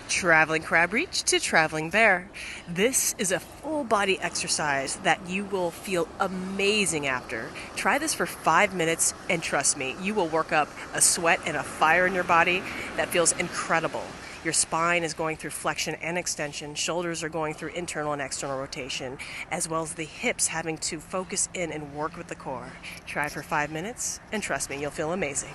Traveling crab reach to traveling bear. This is a full body exercise that you will feel amazing after. Try this for 5 minutes and trust me, you will work up a sweat and a fire in your body that feels incredible. Your spine is going through flexion and extension, shoulders are going through internal and external rotation, as well as the hips having to focus in and work with the core. Try for 5 minutes and trust me, you'll feel amazing.